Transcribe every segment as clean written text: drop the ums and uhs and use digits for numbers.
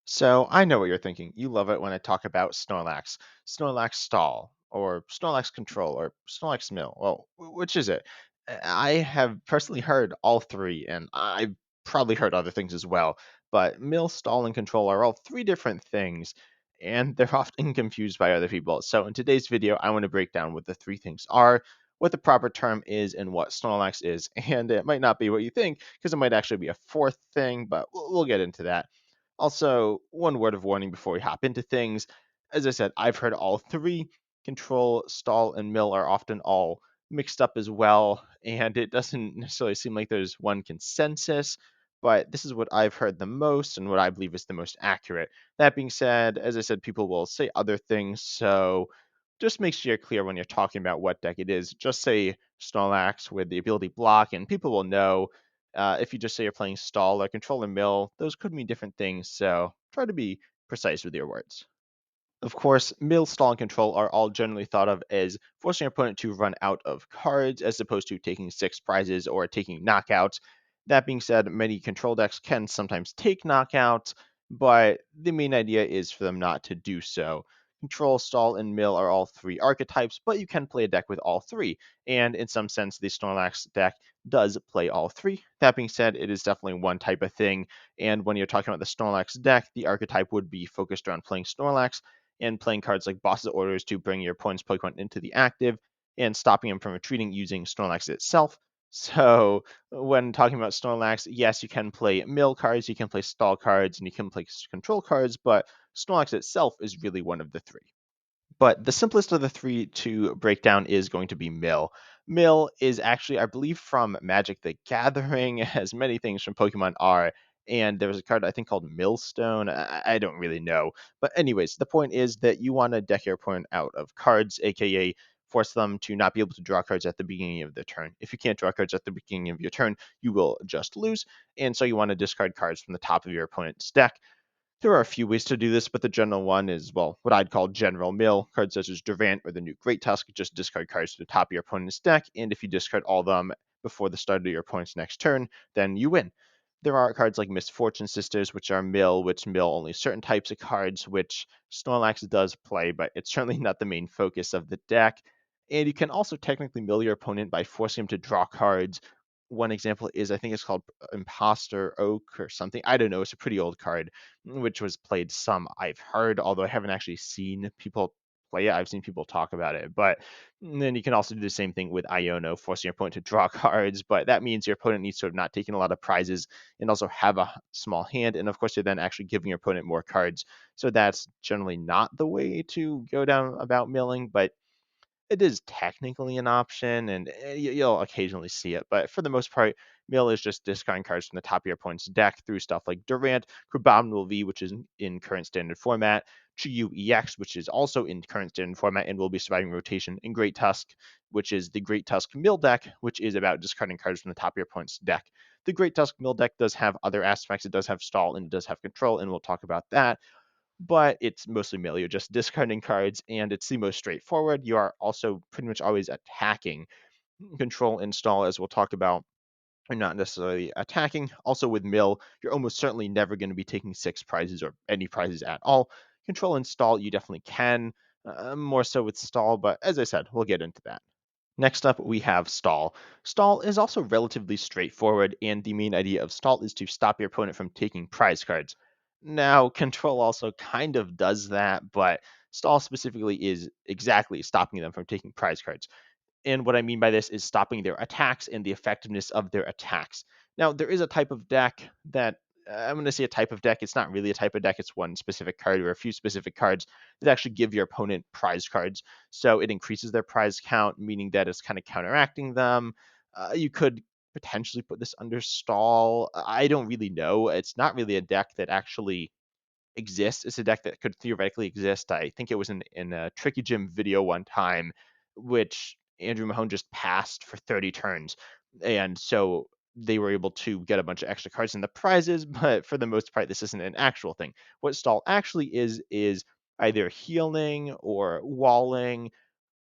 So I know what you're thinking. You love it when I talk about Snorlax, Snorlax stall, or Snorlax control, or Snorlax mill. Well, which is it? I have personally heard all three, and I've probably heard other things as well. But mill, stall, and control are all three different things, and they're often confused by other people. So in today's video, I want to break down what the three things are, what the proper term is, and what Snorlax is. And it might not be what you think, because it might actually be a fourth thing, but we'll get into that. Also, one word of warning before we hop into things. As I said, I've heard all three. Control, stall, and mill are often all mixed up as well, and it doesn't necessarily seem like there's one consensus, but this is what I've heard the most and what I believe is the most accurate. That being said, as I said, people will say other things, so just make sure you're clear when you're talking about what deck it is. Just say Snorlax with the ability block, and people will know. If you just say you're playing stall or control or mill, those could mean different things, so try to be precise with your words. Of course, mill, stall, and control are all generally thought of as forcing your opponent to run out of cards as opposed to taking six prizes or taking knockouts. That being said, many control decks can sometimes take knockouts, but the main idea is for them not to do so. Control, stall, and mill are all three archetypes, but you can play a deck with all three, and in some sense, the Snorlax deck does play all three. That being said, it is definitely one type of thing, and when you're talking about the Snorlax deck, the archetype would be focused around playing Snorlax and playing cards like Boss's Orders to bring your opponent's Pokemon into the active and stopping him from retreating using Snorlax itself. So, when talking about Snorlax, yes, you can play mill cards, you can play stall cards, and you can play control cards, but Snorlax itself is really one of the three. But the simplest of the three to break down is going to be Mill. Mill is actually, I believe, from Magic the Gathering, as many things from Pokemon are. And there was a card I think called Millstone. I don't really know. But, anyways, the point is that you want to deck your opponent out of cards, aka force them to not be able to draw cards at the beginning of their turn. If you can't draw cards at the beginning of your turn, you will just lose. And so you want to discard cards from the top of your opponent's deck. There are a few ways to do this, but the general one is, well, what I'd call general mill. Cards such as Durant or the new Great Tusk just discard cards to the top of your opponent's deck, and if you discard all of them before the start of your opponent's next turn, then you win. There are cards like Misfortune Sisters, which are mill, which mill only certain types of cards, which Snorlax does play, but it's certainly not the main focus of the deck. And you can also technically mill your opponent by forcing him to draw cards. One example is, I think it's called Imposter Oak or something. I don't know. It's a pretty old card which was played some I've heard, although I haven't actually seen people play it. I've seen people talk about it. But then you can also do the same thing with Iono, forcing your opponent to draw cards. But that means your opponent needs to have not taken a lot of prizes and also have a small hand. And of course, you're then actually giving your opponent more cards. So that's generally not the way to go down about milling. But it is technically an option, and you'll occasionally see it. But for the most part, mill is just discarding cards from the top of your opponent's deck through stuff like Durant, Crabominable V, which is in current standard format, Chiyu EX, which is also in current standard format and will be surviving rotation, and Great Tusk, which is the Great Tusk Mill deck, which is about discarding cards from the top of your opponent's deck. The Great Tusk Mill deck does have other aspects. It does have stall and it does have control, and we'll talk about that, but it's mostly melee. You're just discarding cards, and it's the most straightforward. You are also pretty much always attacking. Control install, as we'll talk about, are not necessarily attacking. Also, with mill, you're almost certainly never going to be taking six prizes or any prizes at all. Control install, you definitely can, more so with stall, but as I said, we'll get into that. Next up, we have stall. Stall is also relatively straightforward, and the main idea of stall is to stop your opponent from taking prize cards. Now, control also kind of does that, but stall specifically is exactly stopping them from taking prize cards. And what I mean by this is stopping their attacks and the effectiveness of their attacks. Now, there is a type of deck that I'm going to say a type of deck. It's not really a type of deck. It's one specific card or a few specific cards that actually give your opponent prize cards. So it increases their prize count, meaning that it's kind of counteracting them. You could potentially put this under stall. I don't really know. It's not really a deck that actually exists. It's a deck that could theoretically exist. I think it was in a Tricky Gym video one time, which Andrew Mahone just passed for 30 turns. And so they were able to get a bunch of extra cards in the prizes, but for the most part, this isn't an actual thing. What stall actually is either healing or walling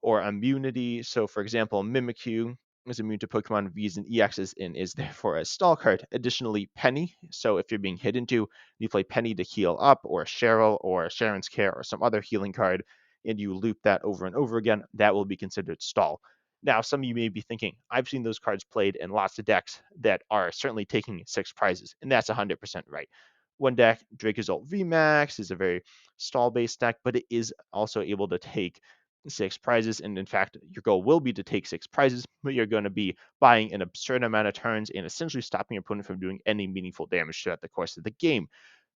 or immunity. So, for example, Mimikyu. is immune to Pokemon V's and EXs and is therefore a stall card. Additionally, Penny. So if you're being hit into, you play Penny to heal up, or Cheryl, or Sharon's Care, or some other healing card, and you loop that over and over again, that will be considered stall. Now, some of you may be thinking, I've seen those cards played in lots of decks that are certainly taking 6 prizes, and that's 100% right. One deck, Dracozolt VMAX, is a very stall based deck, but it is also able to take 6 prizes. And in fact, your goal will be to take 6 prizes, but you're going to be buying an absurd amount of turns and essentially stopping your opponent from doing any meaningful damage throughout the course of the game.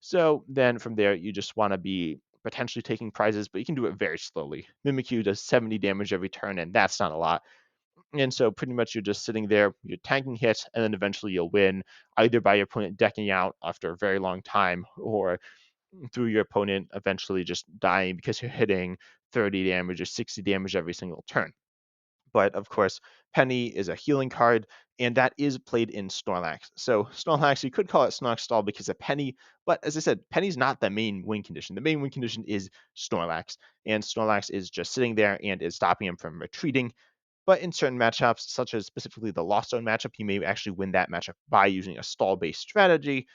So then from there, you just want to be potentially taking prizes, but you can do it very slowly. Mimikyu does 70 damage every turn, and that's not a lot. And so pretty much you're just sitting there, you're tanking hits, and then eventually you'll win either by your opponent decking out after a very long time, or through your opponent eventually just dying because you're hitting 30 damage or 60 damage every single turn. But of course, Penny is a healing card, and that is played in Snorlax. So Snorlax, you could call it Snorlax Stall because of Penny, but as I said, Penny's not the main win condition. The main win condition is Snorlax, and Snorlax is just sitting there and is stopping him from retreating. But in certain matchups, such as specifically the Lost Zone matchup, you may actually win that matchup by using a stall-based strategy.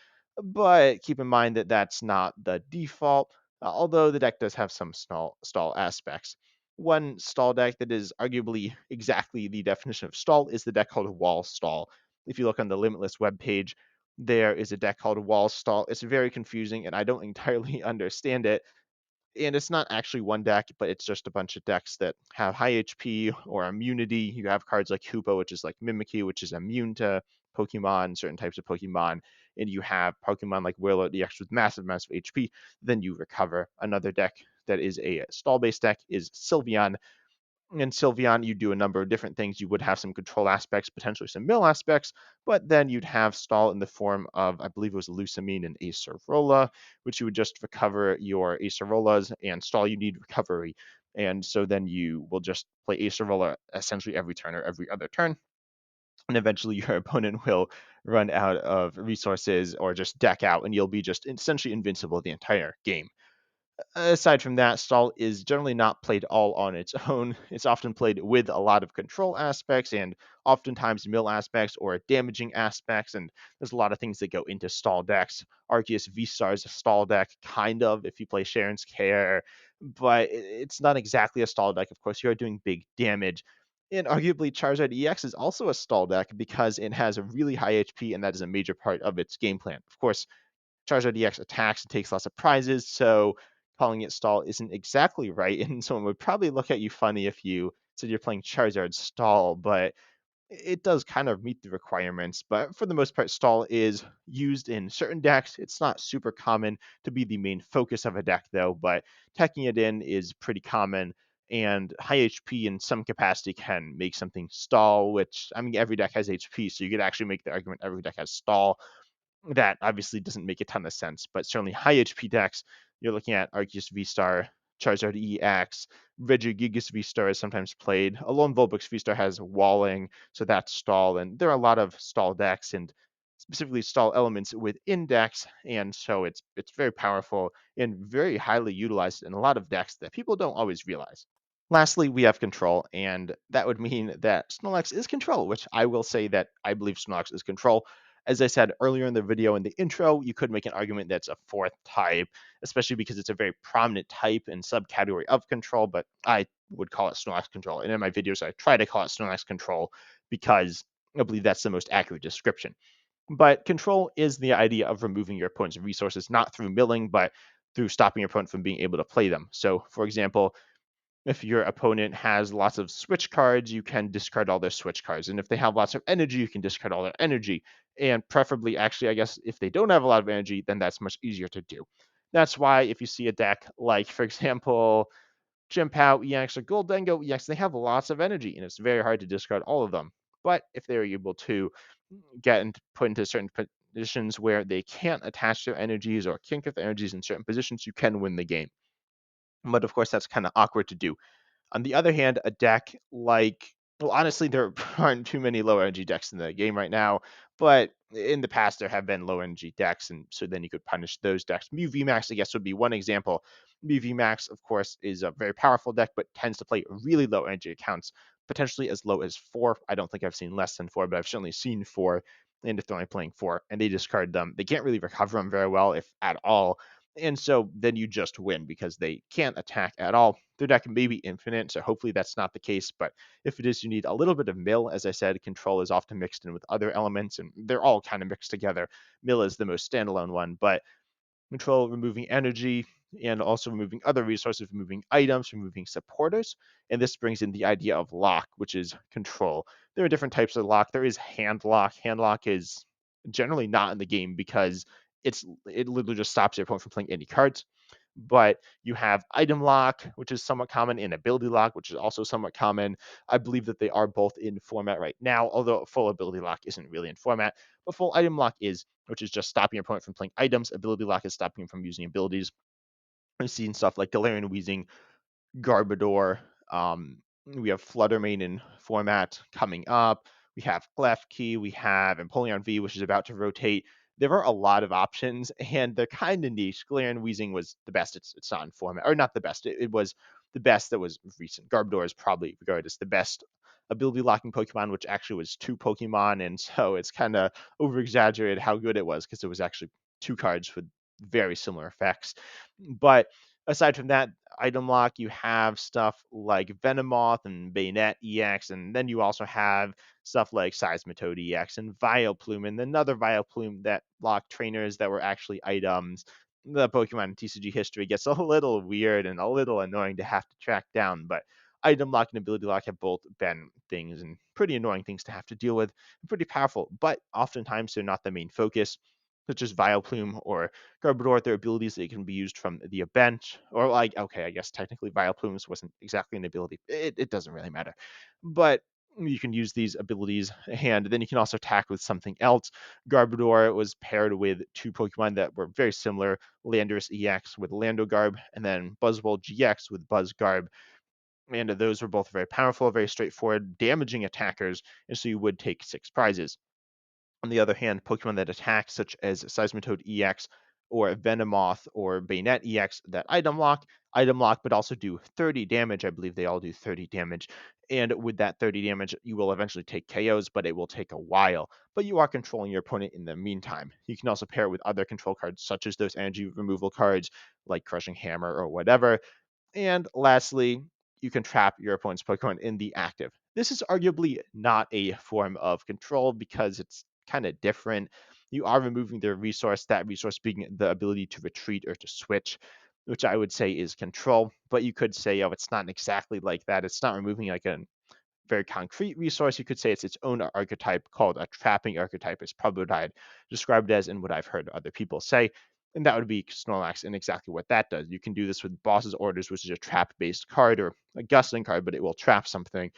But keep in mind that that's not the default, although the deck does have some stall aspects. One stall deck that is arguably exactly the definition of stall is the deck called Wall Stall. If you look on the Limitless webpage, there is a deck called Wall Stall. It's very confusing, and I don't entirely understand it, and it's not actually one deck, but it's just a bunch of decks that have high HP or immunity. You have cards like Hoopa, which is like Mimikyu, which is immune to Pokemon, certain types of Pokemon, and you have Pokemon like Whirler EX with massive amounts of HP. Then you recover. Another deck that is a stall-based deck is Sylveon, in Sylveon, you do a number of different things. You would have some control aspects, potentially some mill aspects, but then you'd have stall in the form of, I believe it was Lusamine and Acerola, which you would just recover your Acerolas, and stall you need recovery. And so then you will just play Acerola essentially every turn or every other turn. And eventually your opponent will run out of resources or just deck out, and you'll be just essentially invincible the entire game. Aside from that, stall is generally not played all on its own. It's often played with a lot of control aspects and oftentimes mill aspects or damaging aspects, and there's a lot of things that go into stall decks. Arceus V-Star is a stall deck, kind of, if you play Sharon's Care, but it's not exactly a stall deck. Of course, you're doing big damage. And arguably, Charizard EX is also a stall deck because it has a really high HP, and that is a major part of its game plan. Of course, Charizard EX attacks and takes lots of prizes, so calling it stall isn't exactly right. And someone would probably look at you funny if you said you're playing Charizard stall, but it does kind of meet the requirements. But for the most part, stall is used in certain decks. It's not super common to be the main focus of a deck, though, but teching it in is pretty common. And high HP in some capacity can make something stall, which, I mean, every deck has HP, so you could actually make the argument every deck has stall. That obviously doesn't make a ton of sense, but certainly high HP decks, you're looking at Arceus V-Star, Charizard EX, Regigigas V-Star is sometimes played. Alone Vulpix V-Star has walling, so that's stall, and there are a lot of stall decks and specifically stall elements within decks, and so it's very powerful and very highly utilized in a lot of decks that people don't always realize. Lastly, we have control, and that would mean that Snorlax is control, which I will say that I believe Snorlax is control. As I said earlier in the video in the intro, you could make an argument that's a fourth type, especially because it's a very prominent type and subcategory of control, but I would call it Snorlax control. And in my videos, I try to call it Snorlax control because I believe that's the most accurate description. But control is the idea of removing your opponent's resources, not through milling, but through stopping your opponent from being able to play them. So, for example, if your opponent has lots of switch cards, you can discard all their switch cards. And if they have lots of energy, you can discard all their energy. And preferably, actually, I guess if they don't have a lot of energy, then that's much easier to do. That's why if you see a deck like, for example, Chimpow EX or Goldengo EX, they have lots of energy, and it's very hard to discard all of them. But if they're able to put into certain positions where they can't attach their energies or can't get their energies in certain positions, you can win the game. But of course, that's kind of awkward to do. On the other hand, a deck like, well, honestly, there aren't too many low energy decks in the game right now, but in the past there have been low energy decks, and so then you could punish those decks. Mew VMAX, I guess, would be one example. Mew VMAX, of course, is a very powerful deck, but tends to play really low energy accounts. potentially as low as 4. I don't think I've seen less than 4, but I've certainly seen 4. And if they're only playing 4 and they discard them, they can't really recover them very well, if at all. And so then you just win because they can't attack at all. Their deck may be infinite, so hopefully that's not the case. But if it is, you need a little bit of mill. As I said, control is often mixed in with other elements, and they're all kind of mixed together. Mill is the most standalone one, but control removing energy and also removing other resources, removing items, removing supporters. And this brings in the idea of lock, which is control. There are different types of lock. There is hand lock. Hand lock is generally not in the game because it literally just stops your opponent from playing any cards. But you have item lock, which is somewhat common, and ability lock, which is also somewhat common. I believe that they are both in format right now, although full ability lock isn't really in format. But full item lock is, which is just stopping your opponent from playing items. Ability lock is stopping him from using abilities. I've seen stuff like Galarian Weezing, Garbodor. We have Fluttermane in format coming up. We have Klefki. We have Empoleon V, which is about to rotate. There are a lot of options, and they're kind of niche. Galarian Weezing was the best. It's not in format, or not the best. It was the best that was recent. Garbodor is probably regarded as the best ability locking Pokemon, which actually was 2 Pokemon, and so it's kind of over exaggerated how good it was because it was actually 2 cards with very similar effects. But aside from that, item lock, you have stuff like Venomoth and Bayonet EX, and then you also have stuff like Seismitoad EX and Vileplume, and another Vileplume that lock trainers that were actually items. The Pokemon TCG history gets a little weird and a little annoying to have to track down, but item lock and ability lock have both been things and pretty annoying things to have to deal with, and pretty powerful, but oftentimes they're not the main focus, such as Vileplume or Garbodor. Their abilities that can be used from the bench, or like, okay, I guess technically Vileplume's wasn't exactly an ability. It doesn't really matter, but you can use these abilities, and then you can also attack with something else. Garbodor was paired with 2 Pokemon that were very similar: Landorus EX with Landogarb, and then Buzzwole GX with Buzzgarb. And those were both very powerful, very straightforward, damaging attackers, and so you would take 6 prizes. On the other hand, Pokemon that attack, such as Seismitoad EX or Venomoth or Bayonet EX, that item lock, but also do 30 damage. I believe they all do 30 damage. And with that 30 damage, you will eventually take KOs, but it will take a while. But you are controlling your opponent in the meantime. You can also pair it with other control cards, such as those energy removal cards, like Crushing Hammer or whatever. And lastly, you can trap your opponent's Pokemon in the active. This is arguably not a form of control because it's kind of different. You are removing their resource, that resource being the ability to retreat or to switch, which I would say is control. But you could say, oh, it's not exactly like that. It's not removing like a very concrete resource. You could say it's its own archetype called a trapping archetype, is probably what I'd describe it as and what I've heard other people say. And that would be Snorlax and exactly what that does. You can do this with Boss's Orders, which is a trap-based card or a gusting card, but it will trap something.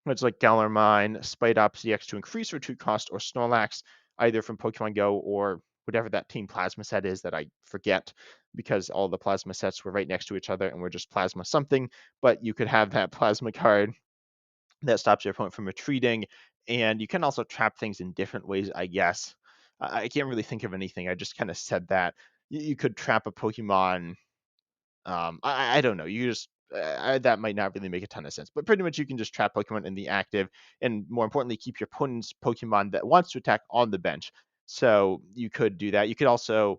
It's like Galar Mine, Spite Ops EX to increase retreat cost, or Snorlax, either from Pokemon Go or whatever that Team Plasma set is that I forget because all the Plasma sets were right next to each other and were just Plasma something. But you could have that Plasma card that stops your opponent from retreating. And you can also trap things in different ways, I guess. I can't really think of anything. I just kind of said that. You could trap a Pokemon. I don't know. You just that might not really make a ton of sense, but pretty much you can just trap Pokemon in the active, and more importantly, keep your opponent's Pokemon that wants to attack on the bench. So you could do that. You could also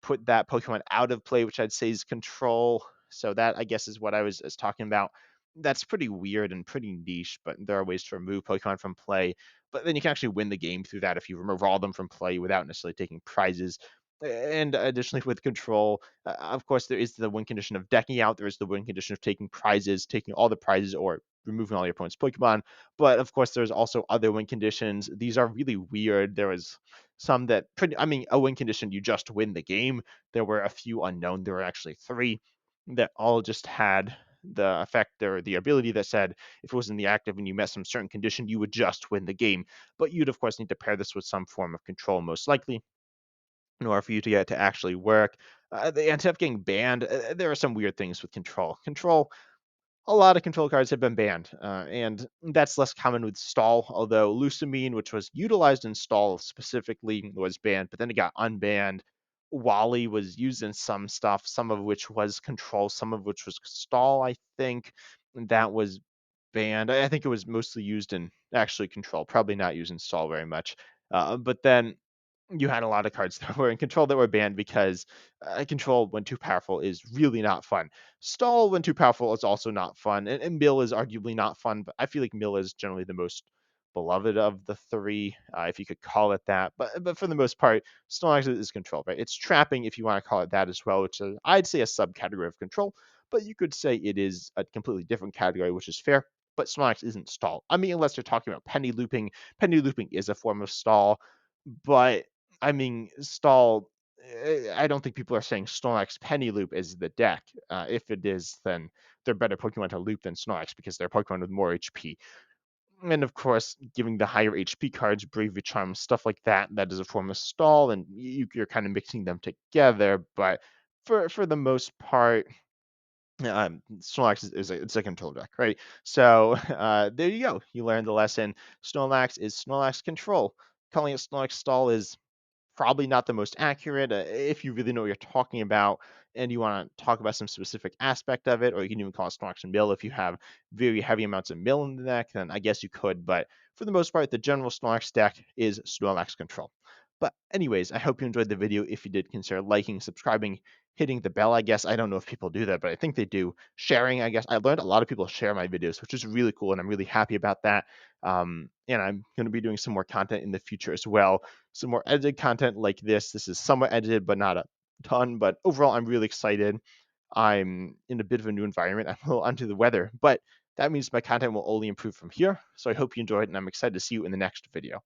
put that Pokemon out of play, which I'd say is control. So that, I guess, is what I was talking about. That's pretty weird and pretty niche, but there are ways to remove Pokemon from play. But then you can actually win the game through that if you remove all of them from play without necessarily taking prizes. And additionally, with control, of course, there is the win condition of decking out. There is the win condition of taking prizes, taking all the prizes, or removing all your opponent's Pokemon. But of course, there's also other win conditions. These are really weird. There was some that pretty, I mean, a win condition, you just win the game. There were a few unknown. There were actually 3 that all just had the effect or the ability that said if it was in the active and you met some certain condition, you would just win the game. But you'd, of course, need to pair this with some form of control, most likely, in order for you to get it to actually work. They ended up getting banned. There are some weird things with control. A lot of control cards have been banned, and that's less common with Stall, although Lusamine, which was utilized in Stall specifically, was banned, but then it got unbanned. Wally was used in some stuff, some of which was control, some of which was Stall, I think. And that was banned. I think it was mostly used in actually control, probably not used in stall very much. But then you had a lot of cards that were in control that were banned because control when too powerful is really not fun. Stall when too powerful is also not fun, and mill is arguably not fun. But I feel like mill is generally the most beloved of the three, if you could call it that. But for the most part, Snorlax is control, right? It's trapping if you want to call it that as well, which is, I'd say, a subcategory of control. But you could say it is a completely different category, which is fair. But Snorlax isn't stall. I mean, unless you're talking about penny looping. Penny looping is a form of stall, but I mean, stall. I don't think people are saying Snorlax Penny Loop is the deck. If it is, then they're better Pokemon to loop than Snorlax because they're Pokemon with more HP. And of course, giving the higher HP cards, Bravery Charm, stuff like that, that is a form of stall, and you're kind of mixing them together. But for the most part, Snorlax it's a control deck, right? So there you go. You learned the lesson. Snorlax is Snorlax control. Calling it Snorlax stall is probably not the most accurate. If you really know what you're talking about and you want to talk about some specific aspect of it, or you can even call it Snorlax and Mill if you have very heavy amounts of Mill in the deck, then I guess you could. But for the most part, the general Snorlax deck is Snorlax control. But anyways, I hope you enjoyed the video. If you did, consider liking, subscribing, hitting the bell. I guess I don't know if people do that, but I think they do. Sharing, I guess I learned a lot of people share my videos, which is really cool, and I'm really happy about that. And I'm going to be doing some more content in the future as well, some more edited content like this. This is somewhat edited, but not a ton. But overall, I'm really excited. I'm in a bit of a new environment. I'm a little under the weather, but that means my content will only improve from here. So I hope you enjoyed, and I'm excited to see you in the next video.